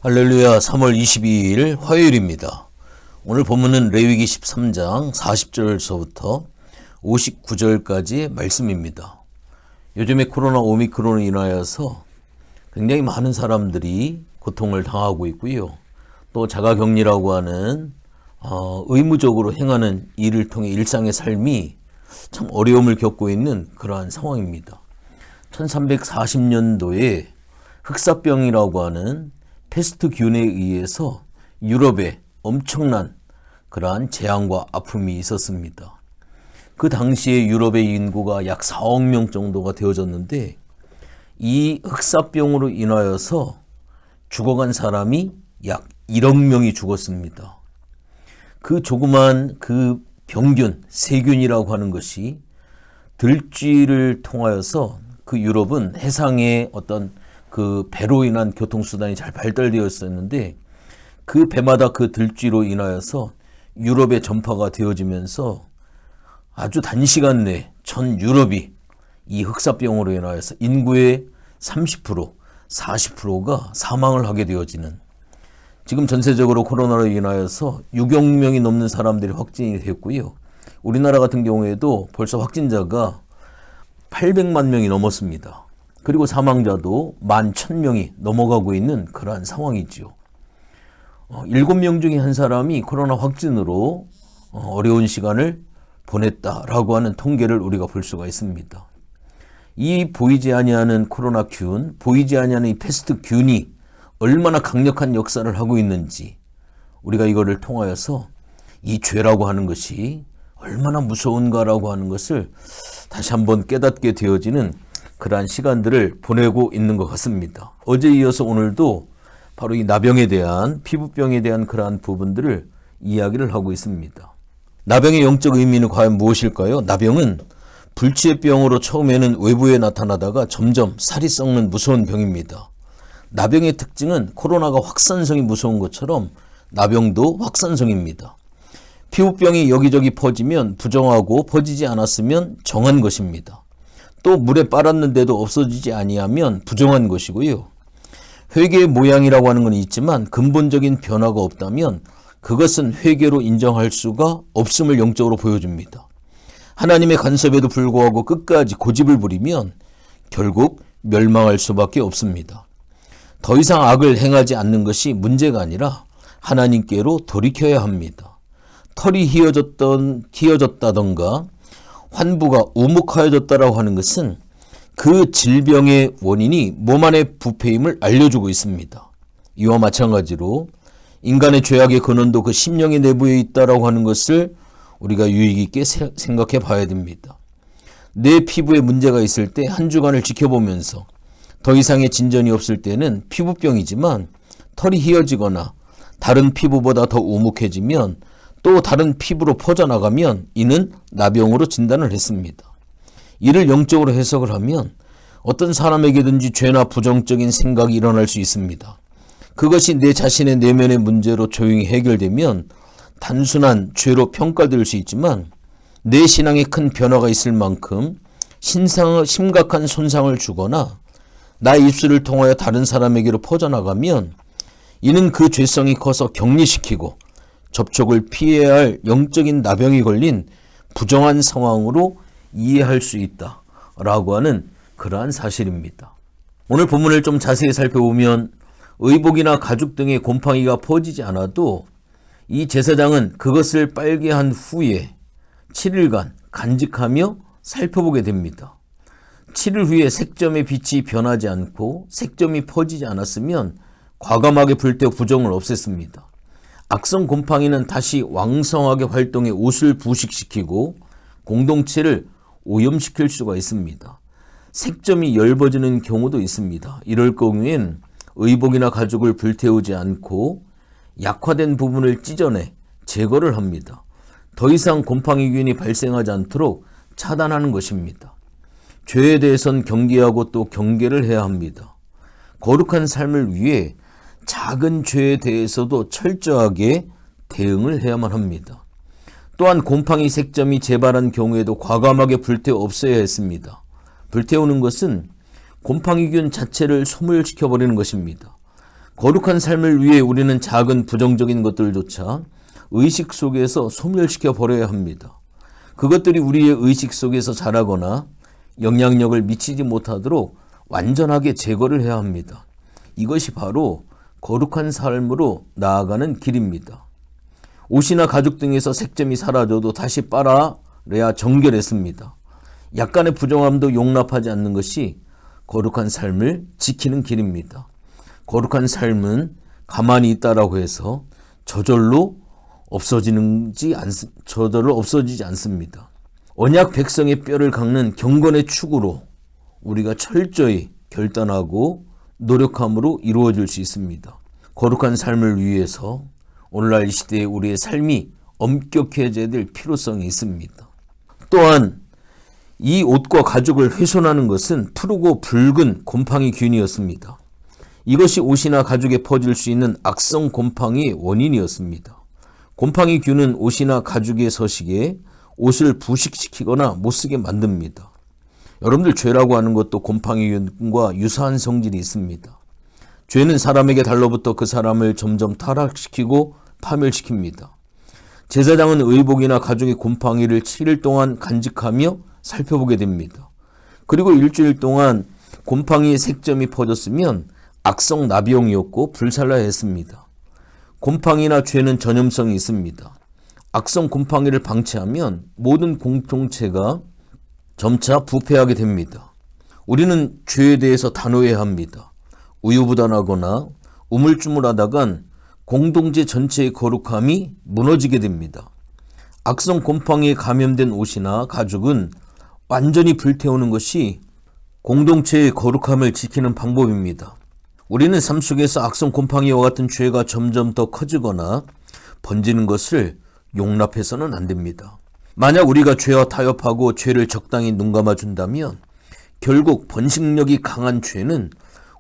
할렐루야. 3월 22일 화요일입니다. 오늘 본문은 레위기 13장 40절서부터 59절까지의 말씀입니다. 요즘에 코로나 오미크론으로 인하여서 굉장히 많은 사람들이 고통을 당하고 있고요. 또 자가격리라고 하는 의무적으로 행하는 일을 통해 일상의 삶이 참 어려움을 겪고 있는 그러한 상황입니다. 1340년도에 흑사병이라고 하는 패스트균에 의해서 유럽에 엄청난 그러한 재앙과 아픔이 있었습니다. 그 당시에 유럽의 인구가 약 4억 명 정도가 되어졌는데 이 흑사병으로 인하여서 죽어간 사람이 약 1억 명이 죽었습니다. 그 조그만 그 병균, 세균이라고 하는 것이 들쥐를 통하여서 그 유럽은 해상의 어떤 그 배로 인한 교통수단이 잘 발달되어 있었는데 그 배마다 그 들쥐로 인하여서 유럽에 전파가 되어지면서 아주 단시간 내에 전 유럽이 이 흑사병으로 인하여서 인구의 30%, 40%가 사망을 하게 되어지는, 지금 전세적으로 코로나로 인하여서 6억 명이 넘는 사람들이 확진이 됐고요. 우리나라 같은 경우에도 벌써 확진자가 800만 명이 넘었습니다. 그리고 사망자도 11,000명이 넘어가고 있는 그러한 상황이죠. 7명 중에 한 사람이 코로나 확진으로 어려운 시간을 보냈다라고 하는 통계를 우리가 볼 수가 있습니다. 이 보이지 아니하는 코로나균, 보이지 아니하는 이 패스트균이 얼마나 강력한 역사를 하고 있는지 우리가 이거를 통하여서 이 죄라고 하는 것이 얼마나 무서운가라고 하는 것을 다시 한번 깨닫게 되어지는 그러한 시간들을 보내고 있는 것 같습니다. 어제 이어서 오늘도 바로 이 나병에 대한, 피부병에 대한 그러한 부분들을 이야기를 하고 있습니다. 나병의 영적 의미는 과연 무엇일까요? 나병은 불치의 병으로 처음에는 외부에 나타나다가 점점 살이 썩는 무서운 병입니다. 나병의 특징은 코로나가 확산성이 무서운 것처럼 나병도 확산성입니다. 피부병이 여기저기 퍼지면 부정하고 퍼지지 않았으면 정한 것입니다. 또 물에 빨았는데도 없어지지 아니하면 부정한 것이고요. 회개의 모양이라고 하는 건 있지만 근본적인 변화가 없다면 그것은 회개로 인정할 수가 없음을 영적으로 보여줍니다. 하나님의 간섭에도 불구하고 끝까지 고집을 부리면 결국 멸망할 수밖에 없습니다. 더 이상 악을 행하지 않는 것이 문제가 아니라 하나님께로 돌이켜야 합니다. 털이 휘어졌다던가 환부가 우묵하여졌다라고 하는 것은 그 질병의 원인이 몸 안의 부패임을 알려주고 있습니다. 이와 마찬가지로 인간의 죄악의 근원도 그 심령의 내부에 있다라고 하는 것을 우리가 유익 있게 생각해 봐야 됩니다. 내 피부에 문제가 있을 때 한 주간을 지켜보면서 더 이상의 진전이 없을 때는 피부병이지만 털이 휘어지거나 다른 피부보다 더 우묵해지면 또 다른 피부로 퍼져나가면 이는 나병으로 진단을 했습니다. 이를 영적으로 해석을 하면 어떤 사람에게든지 죄나 부정적인 생각이 일어날 수 있습니다. 그것이 내 자신의 내면의 문제로 조용히 해결되면 단순한 죄로 평가될 수 있지만 내 신앙에 큰 변화가 있을 만큼 심각한 손상을 주거나 나의 입술을 통하여 다른 사람에게로 퍼져나가면 이는 그 죄성이 커서 격리시키고 접촉을 피해야 할 영적인 나병이 걸린 부정한 상황으로 이해할 수 있다라고 하는 그러한 사실입니다. 오늘 본문을 좀 자세히 살펴보면 의복이나 가죽 등의 곰팡이가 퍼지지 않아도 이 제사장은 그것을 빨게 한 후에 7일간 간직하며 살펴보게 됩니다. 7일 후에 색점의 빛이 변하지 않고 색점이 퍼지지 않았으면 과감하게 불태워 부정을 없앴습니다. 악성 곰팡이는 다시 왕성하게 활동해 옷을 부식시키고 공동체를 오염시킬 수가 있습니다. 색점이 엷어지는 경우도 있습니다. 이럴 경우엔 의복이나 가죽을 불태우지 않고 약화된 부분을 찢어내 제거를 합니다. 더 이상 곰팡이균이 발생하지 않도록 차단하는 것입니다. 죄에 대해선 경계하고 또 경계를 해야 합니다. 거룩한 삶을 위해 작은 죄에 대해서도 철저하게 대응을 해야만 합니다. 또한 곰팡이 색점이 재발한 경우에도 과감하게 불태워 없애야 했습니다. 불태우는 것은 곰팡이균 자체를 소멸시켜버리는 것입니다. 거룩한 삶을 위해 우리는 작은 부정적인 것들조차 의식 속에서 소멸시켜 버려야 합니다. 그것들이 우리의 의식 속에서 자라거나 영향력을 미치지 못하도록 완전하게 제거를 해야 합니다. 이것이 바로 거룩한 삶으로 나아가는 길입니다. 옷이나 가죽 등에서 색점이 사라져도 다시 빨아내야 정결했습니다. 약간의 부정함도 용납하지 않는 것이 거룩한 삶을 지키는 길입니다. 거룩한 삶은 가만히 있다라고 해서 저절로 없어지지 않습니다. 언약 백성의 뼈를 깎는 경건의 축으로 우리가 철저히 결단하고 노력함으로 이루어질 수 있습니다. 거룩한 삶을 위해서 오늘날 이 시대에 우리의 삶이 엄격해져야 될 필요성이 있습니다. 또한 이 옷과 가죽을 훼손하는 것은 푸르고 붉은 곰팡이균이었습니다. 이것이 옷이나 가죽에 퍼질 수 있는 악성 곰팡이의 원인이었습니다. 곰팡이균은 옷이나 가죽의 서식에 옷을 부식시키거나 못쓰게 만듭니다. 여러분들 죄라고 하는 것도 곰팡이균과 유사한 성질이 있습니다. 죄는 사람에게 달라붙어 그 사람을 점점 타락시키고 파멸시킵니다. 제사장은 의복이나 가죽의 곰팡이를 7일 동안 간직하며 살펴보게 됩니다. 그리고 일주일 동안 곰팡이의 색점이 퍼졌으면 악성 나병이었고 불살라야 했습니다. 곰팡이나 죄는 전염성이 있습니다. 악성 곰팡이를 방치하면 모든 공동체가 점차 부패하게 됩니다. 우리는 죄에 대해서 단호해야 합니다. 우유부단하거나 우물쭈물하다간 공동체 전체의 거룩함이 무너지게 됩니다. 악성 곰팡이에 감염된 옷이나 가죽은 완전히 불태우는 것이 공동체의 거룩함을 지키는 방법입니다. 우리는 삶 속에서 악성 곰팡이와 같은 죄가 점점 더 커지거나 번지는 것을 용납해서는 안 됩니다. 만약 우리가 죄와 타협하고 죄를 적당히 눈감아 준다면 결국 번식력이 강한 죄는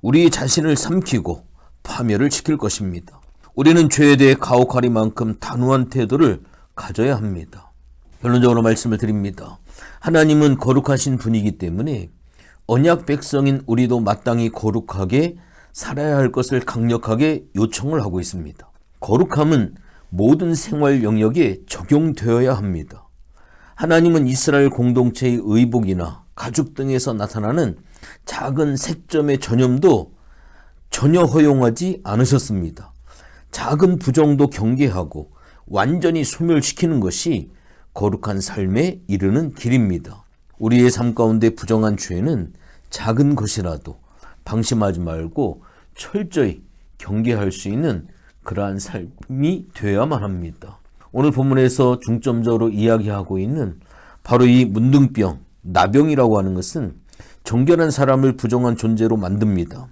우리 자신을 삼키고 파멸을 시킬 것입니다. 우리는 죄에 대해 가혹하리만큼 단호한 태도를 가져야 합니다. 결론적으로 말씀을 드립니다. 하나님은 거룩하신 분이기 때문에 언약 백성인 우리도 마땅히 거룩하게 살아야 할 것을 강력하게 요청을 하고 있습니다. 거룩함은 모든 생활 영역에 적용되어야 합니다. 하나님은 이스라엘 공동체의 의복이나 가죽 등에서 나타나는 작은 색점의 전염도 전혀 허용하지 않으셨습니다. 작은 부정도 경계하고 완전히 소멸시키는 것이 거룩한 삶에 이르는 길입니다. 우리의 삶 가운데 부정한 죄는 작은 것이라도 방심하지 말고 철저히 경계할 수 있는 그러한 삶이 되어야만 합니다. 오늘 본문에서 중점적으로 이야기하고 있는 바로 이 문둥병, 나병이라고 하는 것은 정결한 사람을 부정한 존재로 만듭니다.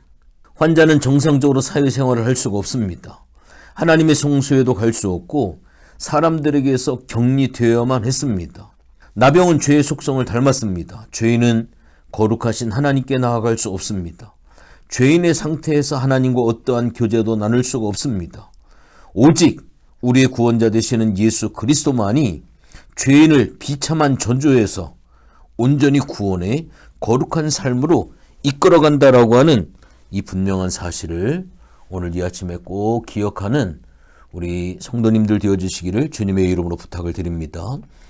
환자는 정상적으로 사회생활을 할 수가 없습니다. 하나님의 성소에도 갈 수 없고 사람들에게서 격리되어야만 했습니다. 나병은 죄의 속성을 닮았습니다. 죄인은 거룩하신 하나님께 나아갈 수 없습니다. 죄인의 상태에서 하나님과 어떠한 교제도 나눌 수가 없습니다. 오직 우리의 구원자 되시는 예수 그리스도만이 죄인을 비참한 저주에서 온전히 구원해 거룩한 삶으로 이끌어간다라고 하는 이 분명한 사실을 오늘 이 아침에 꼭 기억하는 우리 성도님들 되어주시기를 주님의 이름으로 부탁을 드립니다.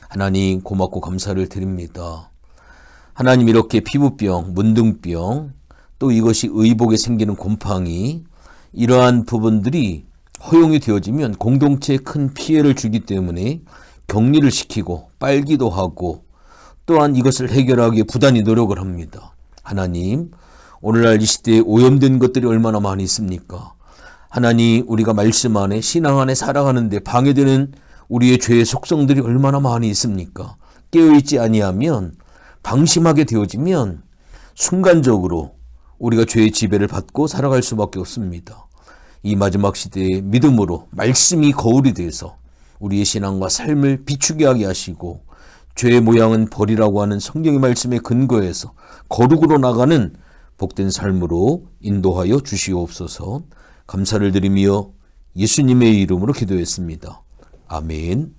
하나님 고맙고 감사를 드립니다. 하나님 이렇게 피부병, 문둥병, 또 이것이 의복에 생기는 곰팡이, 이러한 부분들이 허용이 되어지면 공동체에 큰 피해를 주기 때문에 격리를 시키고 빨기도 하고 또한 이것을 해결하기 위해 부단히 노력을 합니다. 하나님, 오늘날 이 시대에 오염된 것들이 얼마나 많이 있습니까? 하나님, 우리가 말씀 안에 신앙 안에 살아가는데 방해되는 우리의 죄의 속성들이 얼마나 많이 있습니까? 깨어있지 아니하면 방심하게 되어지면 순간적으로 우리가 죄의 지배를 받고 살아갈 수밖에 없습니다. 이 마지막 시대에 믿음으로 말씀이 거울이 돼서 우리의 신앙과 삶을 비추게 하게 하시고 죄의 모양은 벌이라고 하는 성경의 말씀에 근거해서 거룩으로 나가는 복된 삶으로 인도하여 주시옵소서. 감사를 드리며 예수님의 이름으로 기도했습니다. 아멘.